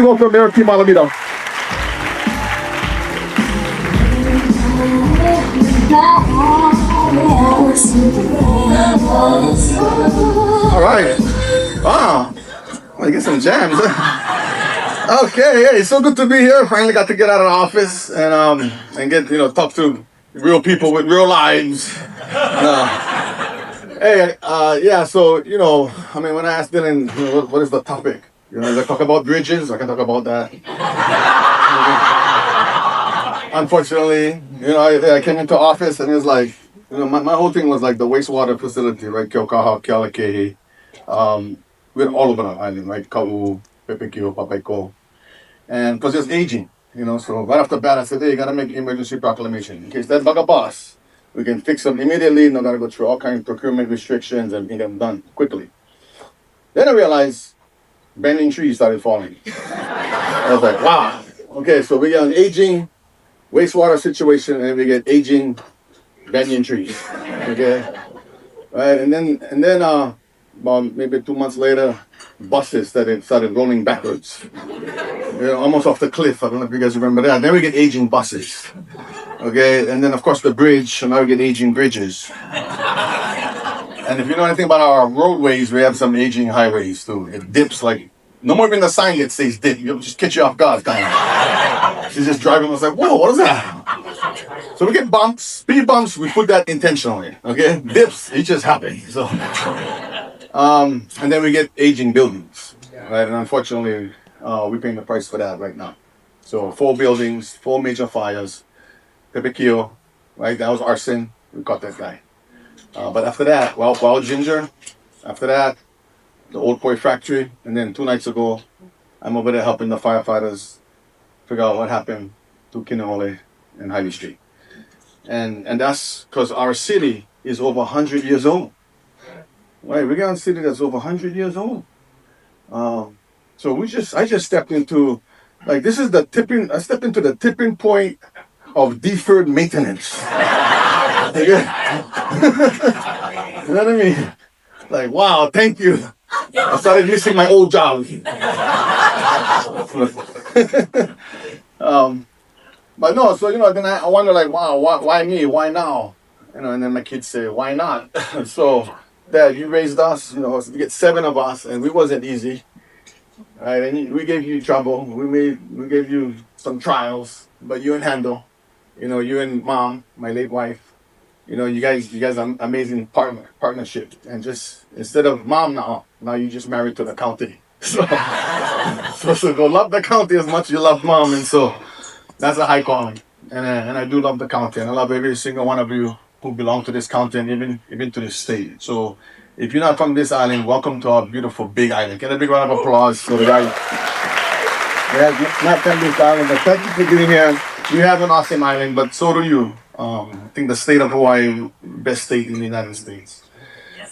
Welcome, Mayor Kimo Alameda. All right. Wow. I get some jams. Okay, hey, it's so good to be here. Finally got to get out of the office and get talk to real people with real lives. Hey, yeah. So I mean, when I asked Dylan, what is the topic? Let's talk about bridges. I can talk about that. Unfortunately, I came into office and it was like, my whole thing was like the wastewater facility, right? Kyokaha, Kealakehe, with all over the island, right? Kau, Pepekio, Papaiko. And because it's aging, so right off the bat, I said, hey, you gotta make emergency proclamation in case that bug a boss. We can fix them immediately, not gotta go through all kinds of procurement restrictions and get them done quickly. Then I realized bending trees started falling. I was like, wow. Okay, so we got an aging wastewater situation and we get aging banyan trees. Okay, right, and then about maybe 2 months later, buses started rolling backwards, almost off the cliff. I don't know if you guys remember that. Then we get aging buses. Okay, and then of course the bridge. And now we get aging bridges. And if you know anything about our roadways, we have some aging highways too. It dips like no more even the sign that says dip. You just catch you off guard, kind of. She's just driving. I was like, whoa, what is that? So we get bumps, speed bumps. We put that intentionally. Okay, dips. It just happens. So, and then we get aging buildings, right? And unfortunately, we're paying the price for that right now. So 4 buildings, 4 major fires. Pepekio, right? That was arson. We caught that guy. But after that, Wild Ginger. After that, the Old Poi Factory. And then 2 nights ago, I'm over there helping the firefighters figure out what happened to Kinaole and Highly Street. And that's because our city is over 100 years old. Right? We got a city that's over 100 years old. So I just stepped into, like, I stepped into the tipping point of deferred maintenance. Okay? You know what I mean? Like, wow, thank you. I started missing my old job. But no, so then I wonder, like, wow, why me? Why now? And then my kids say, why not? So, Dad, you raised us. You get 7 of us, and we wasn't easy, right? And we gave you trouble. We gave you some trials, but you and handle. You and Mom, my late wife. You guys are amazing partnership, and just instead of Mom now you just married to the county. So go love the county as much as you love Mom, and so that's a high calling. And I do love the county, and I love every single one of you who belong to this county and even to this state. So if you're not from this island, welcome to our beautiful big island. Get a big round of applause for the guy. Yeah, not from this island, but thank you for being here. You have an awesome island, but so do you. I think the state of Hawaii, best state in the United States.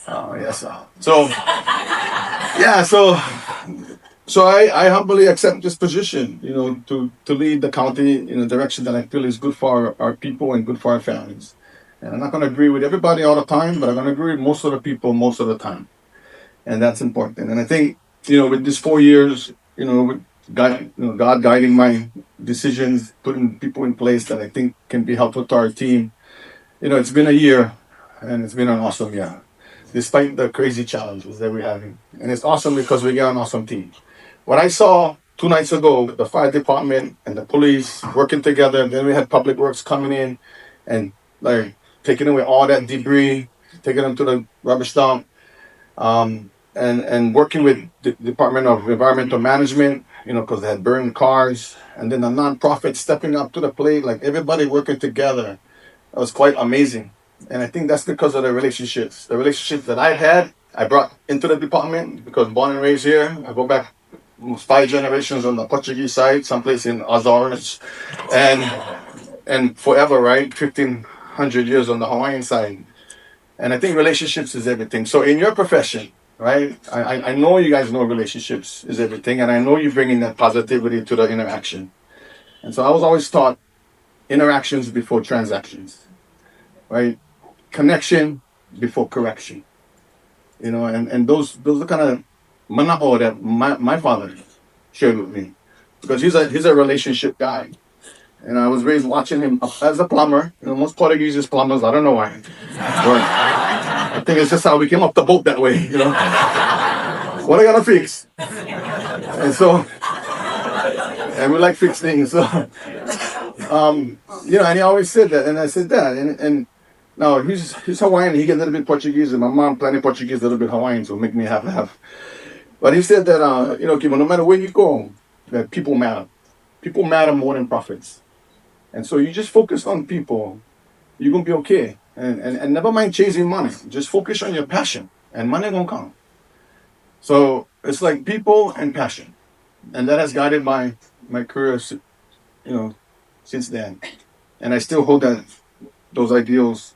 Yes, sir. So, yeah, so I humbly accept this position, to lead the county in a direction that I feel is good for our people and good for our families. And I'm not going to agree with everybody all the time, but I'm going to agree with most of the people most of the time. And that's important. And I think, with these 4 years, with God guiding my decisions, putting people in place that I think can be helpful to our team. It's been a year, and it's been an awesome year, despite the crazy challenges that we're having. And it's awesome because we got an awesome team. What I saw 2 nights ago, the fire department and the police working together, and then we had public works coming in and like taking away all that debris, taking them to the rubbish dump, and working with the Department of Environmental Management, because they had burned cars, and then the nonprofit stepping up to the plate, like everybody working together. It was quite amazing. And I think that's because of the relationships. The relationships that I had, I brought into the department because born and raised here. I go back almost 5 generations on the Portuguese side, someplace in Azores, and forever, right? 1,500 years on the Hawaiian side. And I think relationships is everything. So in your profession, right? I know you guys know relationships is everything, and I know you bring in that positivity to the interaction. And so I was always taught interactions before transactions, right? Connection before correction, and those are kind of mana'o that my father shared with me. because he's a relationship guy. And I was raised watching him as a plumber. Most Portuguese is plumbers. I don't know why. But I think it's just how we came up the boat that way. What I gotta fix? And so, and we like fix things. So, and he always said that. And I said that. And now he's Hawaiian. He gets a little bit Portuguese. And my mom plenty Portuguese, a little bit Hawaiian. So make me have. But he said that, Kimo, no matter where you go, that people matter. People matter more than profits. And so you just focus on people, you're gonna be okay. And never mind chasing money. Just focus on your passion and money gonna come. So it's like people and passion. And that has guided my career since then. And I still hold those ideals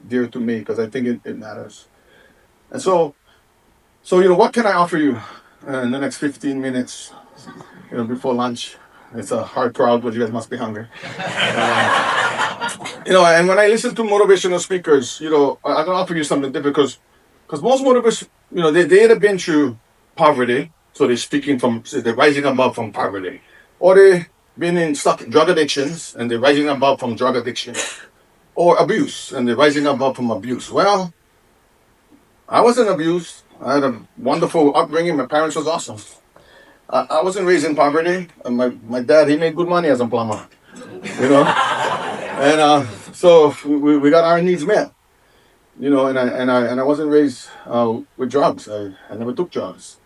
dear to me because I think it matters. And so what can I offer you in the next 15 minutes, before lunch? It's a hard crowd, but you guys must be hungry. And when I listen to motivational speakers, I can offer you something different because most motivation, they either been through poverty, so they're speaking they're rising above from poverty, or they been stuck in drug addictions and they're rising above from drug addiction, or abuse and they're rising above from abuse. Well, I wasn't abused. I had a wonderful upbringing. My parents was awesome. I wasn't raised in poverty. My dad, he made good money as a plumber, and so we got our needs met, and I wasn't raised with drugs. I never took drugs.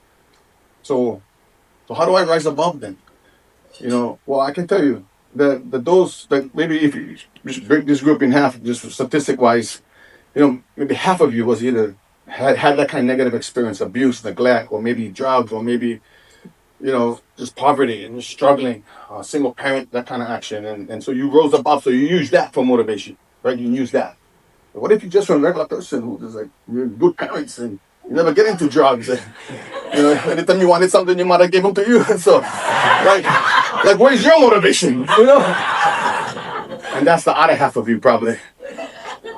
So how do I rise above then? Well, I can tell you that maybe if you just break this group in half, just statistic wise, maybe half of you was either had that kind of negative experience, abuse, neglect, or maybe drugs, or maybe just poverty and just struggling, single parent, that kind of action. And so you rose above, so you use that for motivation, right? You use that. But what if you're just a regular person who is like, you're good parents and you never get into drugs? And, anytime you wanted something, your mother gave them to you. So, like, where's your motivation? And that's the other half of you, probably,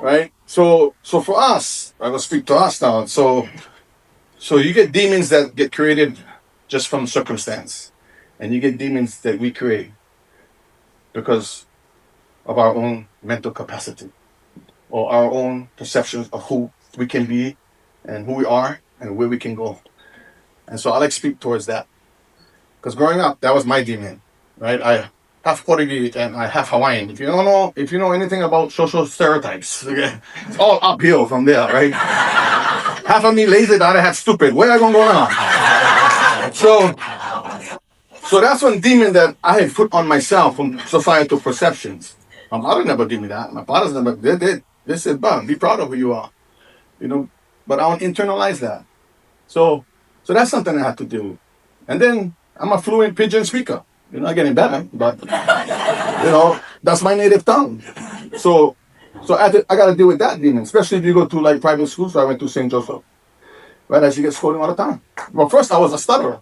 right? So for us, I will speak to us now. So you get demons that get created just from circumstance, and you get demons that we create because of our own mental capacity or our own perceptions of who we can be and who we are and where we can go. And so I like speak towards that because growing up, that was my demon, right? I half Portuguese and I half Hawaiian. If you know anything about social stereotypes, okay, it's all uphill from there, right? Half of me lazy, the other half stupid. Where I gonna go now? So that's one demon that I had put on myself from societal perceptions. My mother never gave me that. My father's never. They did. They said, "Bon, be proud of who you are," But I don't internalize that. So that's something I had to do. And then I'm a fluent pidgin speaker. You're not getting better, but that's my native tongue. So I got to deal with that demon, especially if you go to like private schools. So I went to St. Joseph, right? I should get scolding all the time. Well, first I was a stutterer.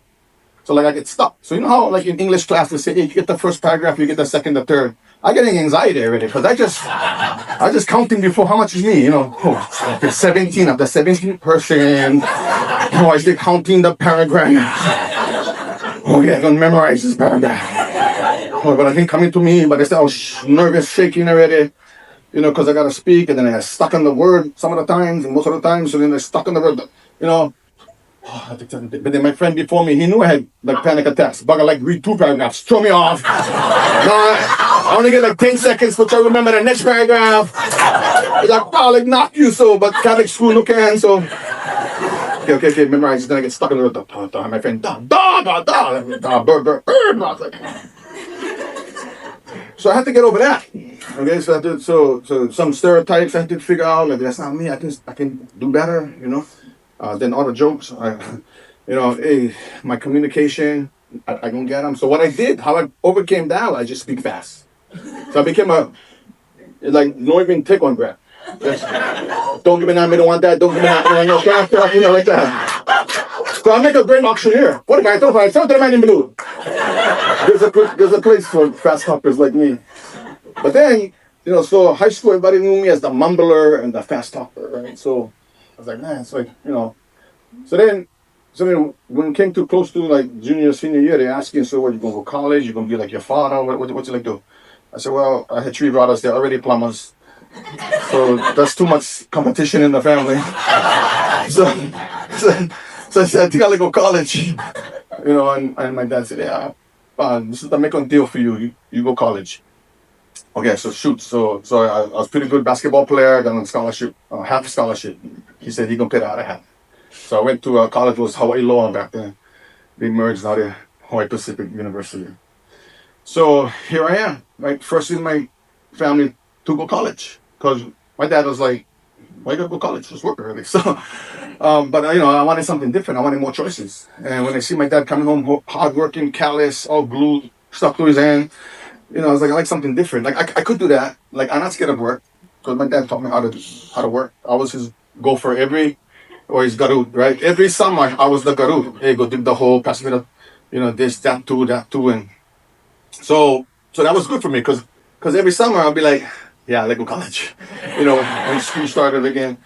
So like I get stuck. So you know how like in English class they say, hey, you get the first paragraph, you get the second, the third. I getting anxiety already because I just counting before how much is me, okay, 17 of the 17th person. Oh, I still counting the paragraph. Oh yeah, I'm gonna memorize this paragraph. Oh, but I think coming to me, but I still nervous, shaking already. Because I gotta speak, and then I got stuck on the word some of the times, and most of the times, so then I stuck on the word, But then my friend before me, he knew I had like panic attacks. But I like read 2 paragraphs, throw me off. No, I only get like 10 seconds to try to remember the next paragraph. It's like, oh, like knock you so, but Catholic school no can, so. Okay, memorize. Then I get stuck in the word. My friend, bird. I was like, so I had to get over that. Okay, so I did so some stereotypes I had to figure out like that's not me. I can do better, Then all the jokes, hey, my communication, I don't get them. So what I did, how I overcame that, I just speak fast. So I became not even take one breath. Just, don't give me that, I don't want that, don't give me that, like that. So I make a great auctioneer. What am I talking about? Something man in blue. There's a place for fast talkers like me. But then, so high school, everybody knew me as the mumbler and the fast talker, right? So I was like, man, it's like, So So then when it came too close to like junior, senior year, they asked me, so what, you going to go to college? You going to be like your father? What you like do? I said, well, I had three brothers. They're already plumbers. So that's too much competition in the family. So, so, so I said, I think I'll go college. And my dad said, yeah, this is the make a deal for you. You go college. Okay, so shoot. So I was pretty good basketball player, got on scholarship, half scholarship. He said he gonna pay the other half. So I went to college, was Hawaii Law back then. They merged now to Hawaii Pacific University. So here I am, right? First in my family to go college. Because my dad was like, why you gotta go college? Just work early. So, but I wanted something different. I wanted more choices. And when I see my dad coming home, hardworking, callous, all glued, stuck to his hand, I was like, I like something different. Like I could do that. Like I'm not scared of work because my dad taught me how to work. I was his gopher or his garut, right? Every summer I was the garut. Hey, go dig the hole, pass me the, this, that, too, and so that was good for me because every summer I'll be like, yeah, I like go college, when school started again.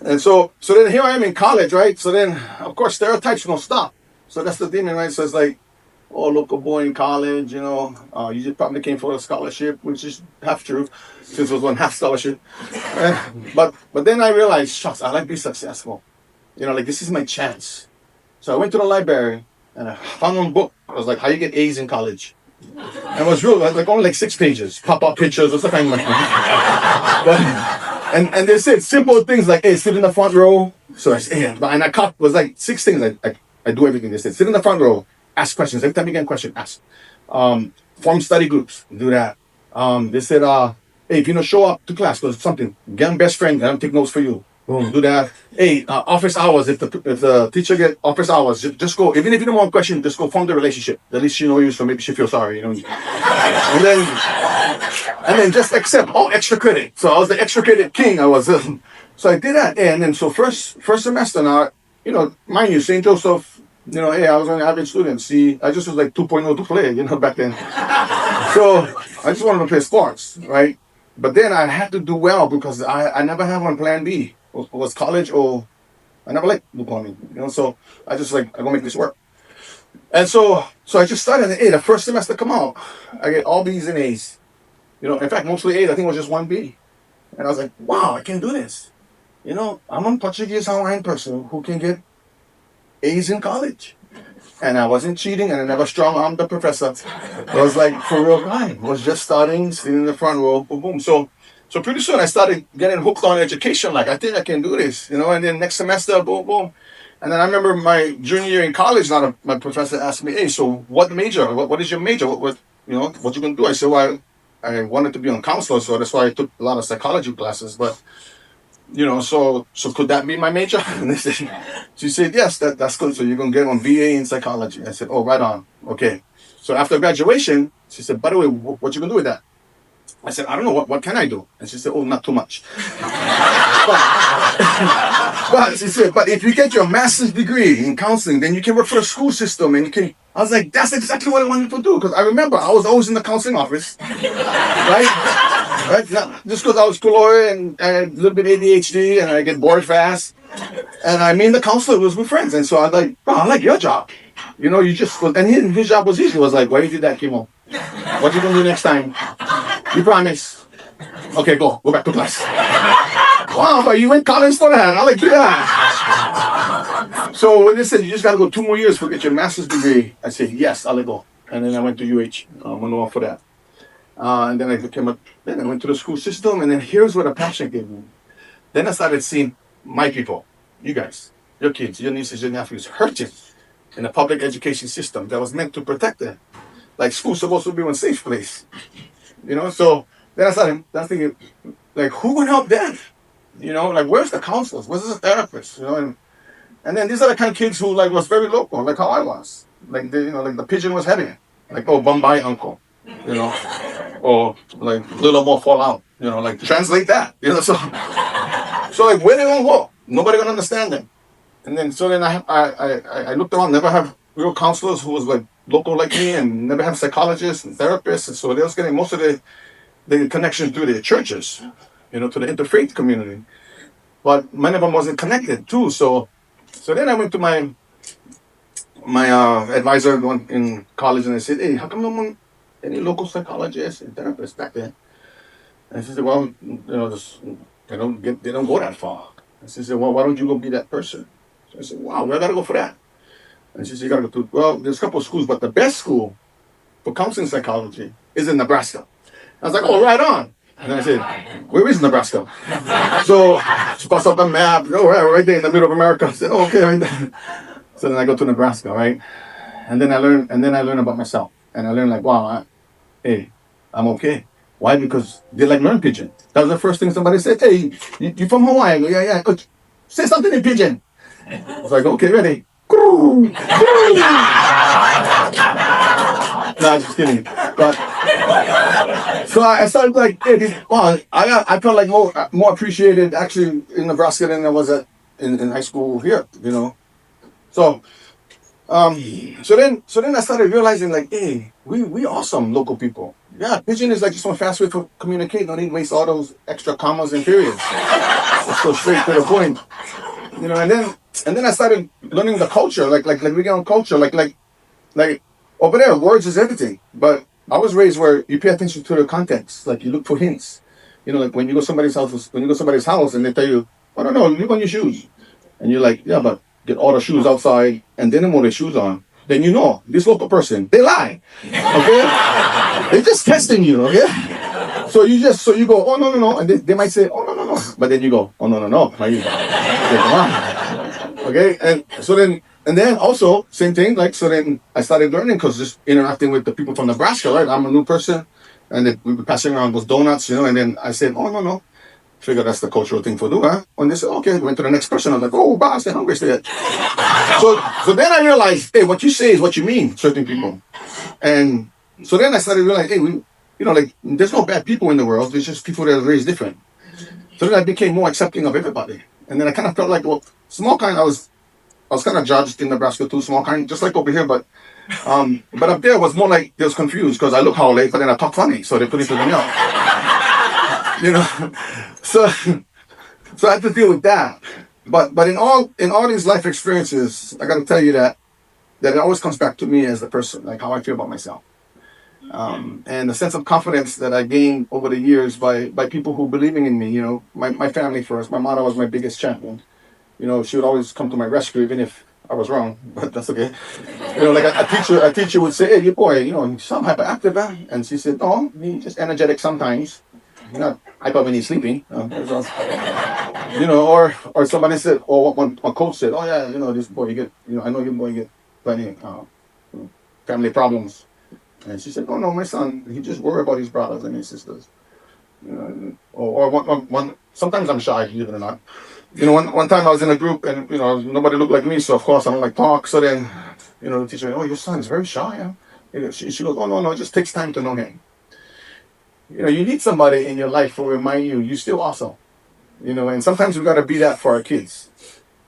And so then here I am in college, right? So then of course stereotypes don't stop. So that's the thing, right? So it's like, oh, local boy in college, you just probably came for a scholarship, which is half true, since it was one half scholarship. But then I realized, shucks, I like to be successful. Like this is my chance. So I went to the library and I found one book. I was like, how you get A's in college? And it was real, like only like 6 pages, pop up pictures or something like that. And they said simple things like, hey, sit in the front row. So I said, yeah, and I caught was like 6 things. I do everything. They said, sit in the front row, ask questions. Every time you get a question, ask. Form study groups, do that. They said, hey, if you don't show up to class because something, get a best friend, and I'll take notes for you. Boom, do that. Hey, office hours. If the teacher get office hours, just go. Even if you don't want a question, just go form the relationship. At least she knows you, so maybe she feels sorry. And then just accept all extra credit. So I was the extra credit king. I was. So I did that, and then so first semester now, mind you, St. Joseph. Hey, I was an average student. See, I just was like 2.0 to play. Back then. So I just wanted to play sports, right? But then I had to do well because I never had one plan B. Was college or I never liked plumbing, So I just like I'm gonna make this work. And so I just started at A. The first semester come out, I get all B's and A's. In fact, mostly A's. I think it was just one B. And I was like, wow, I can do this. I'm a Portuguese Hawaiian person who can get A's in college. And I wasn't cheating, and I never strong armed the professor. It was like for real guy. Was just starting, sitting in the front row, boom, boom. So pretty soon I started getting hooked on education. Like I think I can do this, And then next semester, boom, boom. And then I remember my junior year in college. Now my professor asked me, "Hey, so what major? What is your major? What you gonna do?" I said, "Well, I wanted to be on counselor, so that's why I took a lot of psychology classes, but." So could that be my major? And she said, yes, that's good. So you're gonna get on VA in psychology. I said, oh, right on. Okay. So after graduation, she said, by the way, what you gonna do with that? I said, I don't know. What can I do? And she said, oh, not too much. but she said, but if you get your master's degree in counseling, then you can work for the school system and you can. I was like, that's exactly what I wanted to do because I remember I was always in the counseling office, right? Right? Just because I was lawyer and I had a little bit ADHD and I get bored fast. And I mean, the counselor was with friends. And so I was like, bro, I like your job. You just, and his job was easy. It was like, why you did that, Kimo? What you going to do next time? You promise? Okay, go back to class. Wow, but you went college for that. I like, yeah. So when they said, you just got to go 2 more years to get your master's degree, I said, yes, I'll go. And then I went to UH. Went off for that. And then then I went to the school system, and then here's what a passion gave me. Then I started seeing my people, you guys, your kids, your nieces, your nephews, hurting in the public education system that was meant to protect them. Like school's supposed to be one safe place, So then I started thinking, like, who would help them? Like, where's the counselors? Where's the therapists? And then these are the kind of kids who like was very local, like how I was. Like like the pigeon was heavy, like oh Bombay uncle, or like little more fallout, like translate that, So like where they gonna go? Nobody gonna understand them. And then so then I looked around, never have real counselors who was like local like me, and never have psychologists and therapists, and so they was getting most of the connection through their churches, to the interfaith community. But many of them wasn't connected too. So then I went to my my advisor in college, and I said, "Hey, how come no one, any local psychologists and therapists back then?" And she said, "Well, they don't go that far." And she said, "Well, why don't you go be that person?" So I said, "Wow, where I gotta go for that?" And she said, "You gotta go to well, there's a couple of schools, but the best school for counseling psychology is in Nebraska." I was like, "Oh, right on." And I said, "Where is Nebraska?" So she passed up the map. Oh, right there in the middle of America. I said, "Oh, okay, right there." So then I go to Nebraska, right? And then I learn about myself, and I learn like, wow, hey, I'm okay. Why? Because they like learn pidgin. That was the first thing somebody said. "Hey, you from Hawaii?" I go, "Yeah, yeah." Say something in pidgin. I was like, "Okay, ready." No, just kidding. But so I started like, hey, wow, I felt like more appreciated actually in Nebraska than I was in high school here. So Um, so then I started realizing like, hey, we awesome local people. Yeah, pigeon is like just one fast way to communicate. Don't need to waste all those extra commas and periods. Let's go straight to the point. And then I started learning the culture, like we get on culture, like over there, words is everything. But I was raised where you pay attention to the context, like you look for hints. Like when you go to somebody's house and they tell you, "Oh no, no, leave on your shoes." And you're like, "Yeah, but get all the shoes outside and then put the shoes on." Then this local person, they lie. Okay? They're just testing you, okay? So you go, "Oh no, no, no," and they might say, "Oh no, no, no." But then you go, "Oh no, no, no." Like, come on. Okay? And then also same thing, like so then I started learning because just interacting with the people from Nebraska, right? I'm a new person. And then we were passing around those donuts, and then I said, "Oh no, no." Figure that's the cultural thing for do, huh? And they said, "Okay." Went to the next person. I was like, "Oh, boss, they're hungry still." So then I realized, hey, what you say is what you mean, certain people. And so then I started realizing, hey, like there's no bad people in the world. There's just people that are raised different. So then I became more accepting of everybody. And then I kind of felt like, well, small kind, I was kind of judged in Nebraska too, small kind, just like over here, but up there was more like they was confused because I look how late, but then I talk funny, so they couldn't figure me out. You know, so so I had to deal with that. But in all these life experiences, I got to tell you that it always comes back to me as the person, like how I feel about myself, and the sense of confidence that I gained over the years by people who believing in me. My family first. My mother was my biggest champion. She would always come to my rescue even if I was wrong, but that's okay. Like a teacher would say, "Hey, you boy, you sound hyperactive, huh?" And she said, "Oh, he's just energetic sometimes. You're not hyper when he's sleeping." Or somebody said, or one coach said, "Oh yeah, this boy, I know your boy get plenty family problems." And she said, "Oh no, my son, he just worry about his brothers and his sisters." Or sometimes I'm shy, believe it or not. One time I was in a group and nobody looked like me, so of course I don't like talk. So then, the teacher, "Oh, your son is very shy." Huh?" She goes, "Oh no, no, it just takes time to know him." You need somebody in your life to remind you you're still awesome. And sometimes we gotta be that for our kids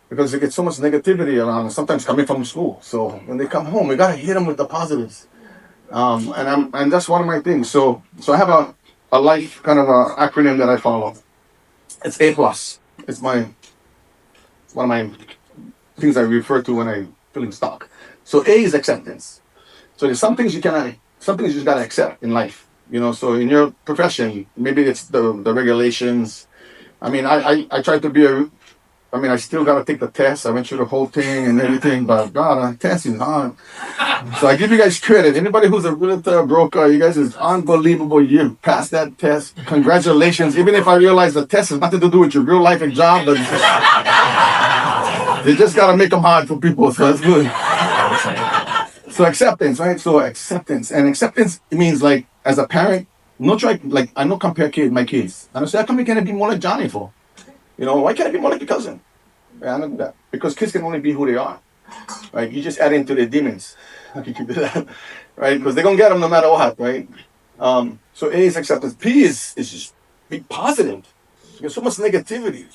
because they get so much negativity around. Sometimes coming from school, so when they come home, we gotta hit them with the positives. And that's one of my things. So I have a life kind of a acronym that I follow. It's A plus. It's one of my things I refer to when I'm feeling stuck. So A is acceptance. So there's some things you just gotta accept in life. So in your profession, maybe it's the regulations. I mean, I try to be I still gotta take the test. I went through the whole thing and everything, but God, a test is hard. So I give you guys credit. Anybody who's a realtor, broker, you guys is unbelievable. You passed that test. Congratulations. Even if I realize the test has nothing to do with your real life and job, but you just gotta make them hard for people. So that's good. So acceptance, right? So acceptance means like as a parent, not try like I don't compare my kids. I don't say how come you can't be more like Johnny for? Why can't I be more like your cousin? Yeah, I don't do that because kids can only be who they are. Right? You just add into their demons. How can you do that? Right? Because they're gonna get them no matter what, right? So A is acceptance. P is just be positive. There's so much negativity.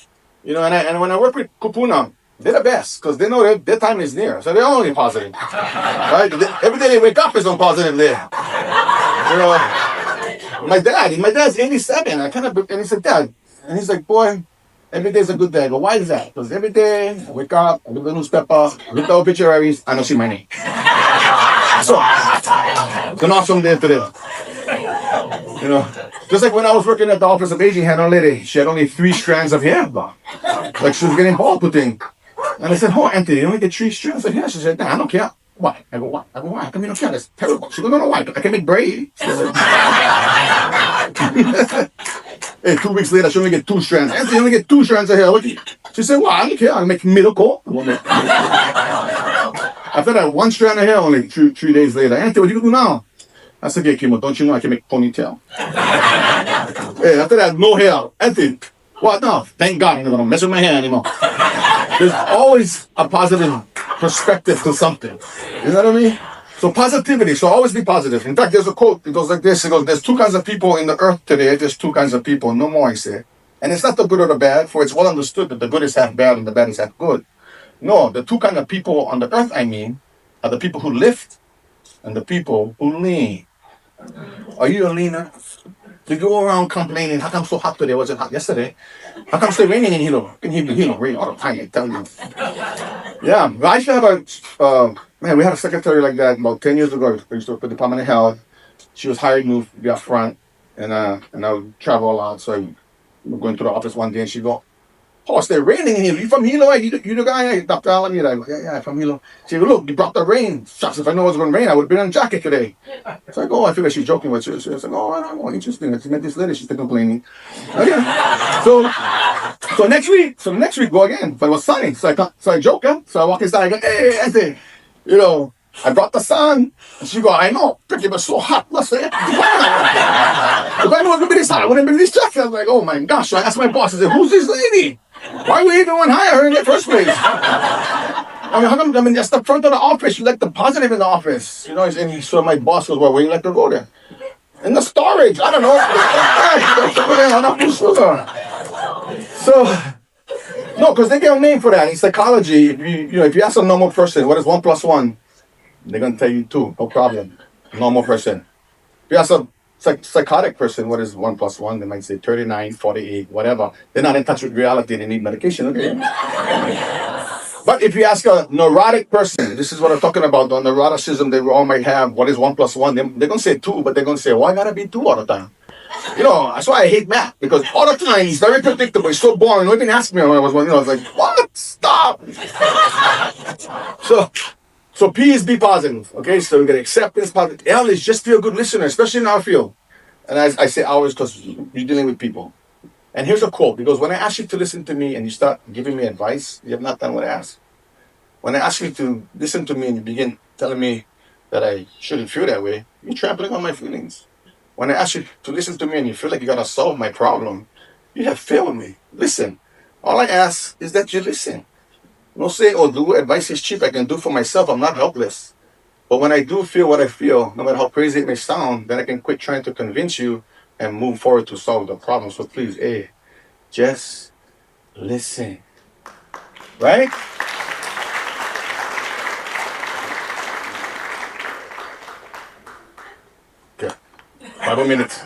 And when I work with Kupuna, they're the best because they know that their time is near. So they're only positive. Right? Every day they wake up is on positive there. You know, my dad's 87. And he said, "Dad," and he's like, "Boy, Every day's a good day. I go, why is that? Because every day I wake up, I look at the newspaper, look at the obituaries, I don't see my name. So it's an awesome day today. You know, just like when I was working at the office of aging, had a lady. She had only 3 strands of hair, but like she was getting bald putting. And I said, "Oh, Anthony, you only get 3 strands of hair." She said, "Nah, I don't care." Why? I go, "What?" I go, "Why? How come you don't care? That's terrible." She goes, "No, no, why? I can make braid." Hey, 2 weeks later, she only get 2 strands. Anthony, you only get 2 strands of hair. What she said, "Well, I don't care. I'll make miracle." After that, 1 strand of hair only 3 days later. Anthony, what you do now? I said, "Yeah, Kimo, don't you know I can make ponytail?" Hey, after that, no hair. Anthony, what now? Thank God I'm not gonna mess with my hair anymore. There's always a positive perspective to something. You know what I mean? So positivity. So always be positive. In fact, there's a quote. It goes like this. It goes, "There's 2 kinds of people in the earth today. There's 2 kinds of people. No more," I say. And it's not the good or the bad, for it's well understood that the good is half bad and the bad is half good. No, the 2 kinds of people on the earth, I mean, are the people who lift and the people who lean. Are you a leaner? You go around complaining, how come so hot today? Was it hot yesterday? How come it's still raining in Hilo? In Hilo, rain all the time, I tell you. Yeah, I used to have man, we had a secretary like that about 10 years ago. I used to work for the Department of Health. She was hired me to be up front, and I would travel a lot. So I was going to the office one day, and she go, "Oh, it's raining in Hilo. You from Hilo? You the guy, Dr. Alameda?" I go, "Yeah, I'm from Hilo." She go, "Look, you brought the rain. Shucks, if I know it was going to rain, I would have been on a jacket today." So I go, I figure she's joking with you. So I was like, "Oh, I don't know, interesting." I met this lady, she's still complaining. Okay. So so next week go again. But it was sunny. So I joke, huh? So I walk inside, I go, "Hey, Auntie, you know, I brought the sun." And she go, "I know, but it was so hot. Let's say, if I knew it was gonna be this hot, I wouldn't bring this jacket." I was like, "Oh my gosh." So I asked my boss, I said, "Who's this lady? Why would you even want to hire her in the first place?" I mean, how come, I mean, that's the front of the office. You like the positive in the office. You know, and so my boss goes, "Well, where you like to go there?" "In the storage." I don't know. So, no, because they get a name for that. In psychology, if you ask a normal person, what is 1 plus 1? They're going to tell you 2, no problem. Normal person. If you ask a psychotic person, what is 1 plus 1? They might say 39, 48, whatever. They're not in touch with reality. They need medication. Okay. But if you ask a neurotic person, this is what I'm talking about, the neuroticism they all might have, what is 1 plus 1? They're going to say 2, but they're going to say, "Why gotta be 2 all the time?" You know, that's why I hate math, because all the time he's very predictable. It's so boring. Don't even ask me when I was, I was like, "What? Stop." So, so P is be positive. Okay, so we got acceptance, positive. L is just be a good listener, especially in our field. And I say ours because you're dealing with people. And here's a quote. Because when I ask you to listen to me and you start giving me advice, you have not done what I asked. When I ask you to listen to me and you begin telling me that I shouldn't feel that way, you're trampling on my feelings. When I ask you to listen to me and you feel like you gotta solve my problem, you have failed me. Listen. All I ask is that you listen. Don't say or do advice is cheap. I can do for myself. I'm not helpless. But when I do feel what I feel, no matter how crazy it may sound, then I can quit trying to convince you and move forward to solve the problem. So please, hey, just listen. Right? Okay. 5 minutes.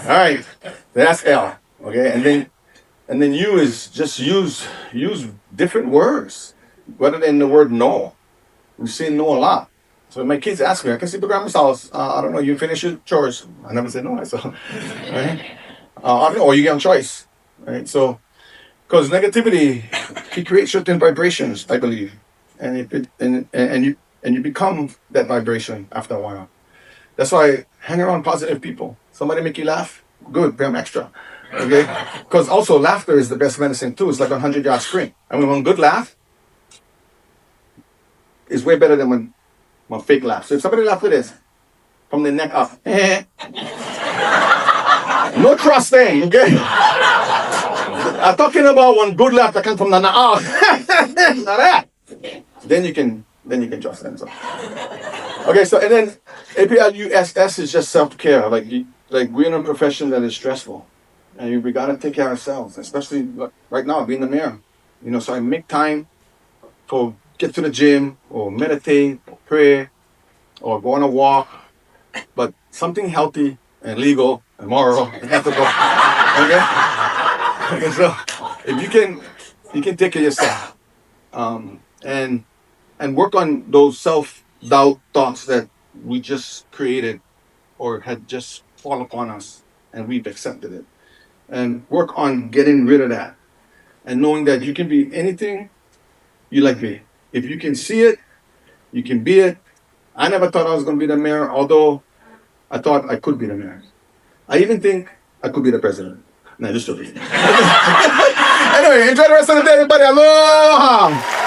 All right. That's L. Okay. And then U is just use different words rather than the word no. We say no a lot. So when my kids ask me, "I can sleep at grandma's house. I don't know, you finish your chores." I never say no. So, right? I don't know, or you get on choice. Right? So, because negativity, it creates certain vibrations, I believe. And you become that vibration after a while. That's why hang around positive people. Somebody make you laugh, good, pay them extra. Okay? Because also laughter is the best medicine too. It's like a 100-yard sprint. I mean, one good laugh is way better than one fake laugh. So if somebody laugh with this, from the neck up, no trusting, okay? I'm talking about one good laugh that comes from the neck up. Not that. Then you can trust them. So. Okay, so and then APLUSS is just self-care. Like we're in a profession that is stressful, and we gotta take care of ourselves, especially right now being the mayor. So I make time for get to the gym or meditate or pray or go on a walk, but something healthy and legal and moral and ethical. Okay, okay, so If you can take care of yourself. And work on those self doubt thoughts that we just created or had just fall upon us, and we've accepted it. And work on getting rid of that and knowing that you can be anything you like be. If you can see it, you can be it. I never thought I was going to be the mayor, although I thought I could be the mayor. I even think I could be the president. No, just joking. Anyway, enjoy the rest of the day, everybody. Aloha!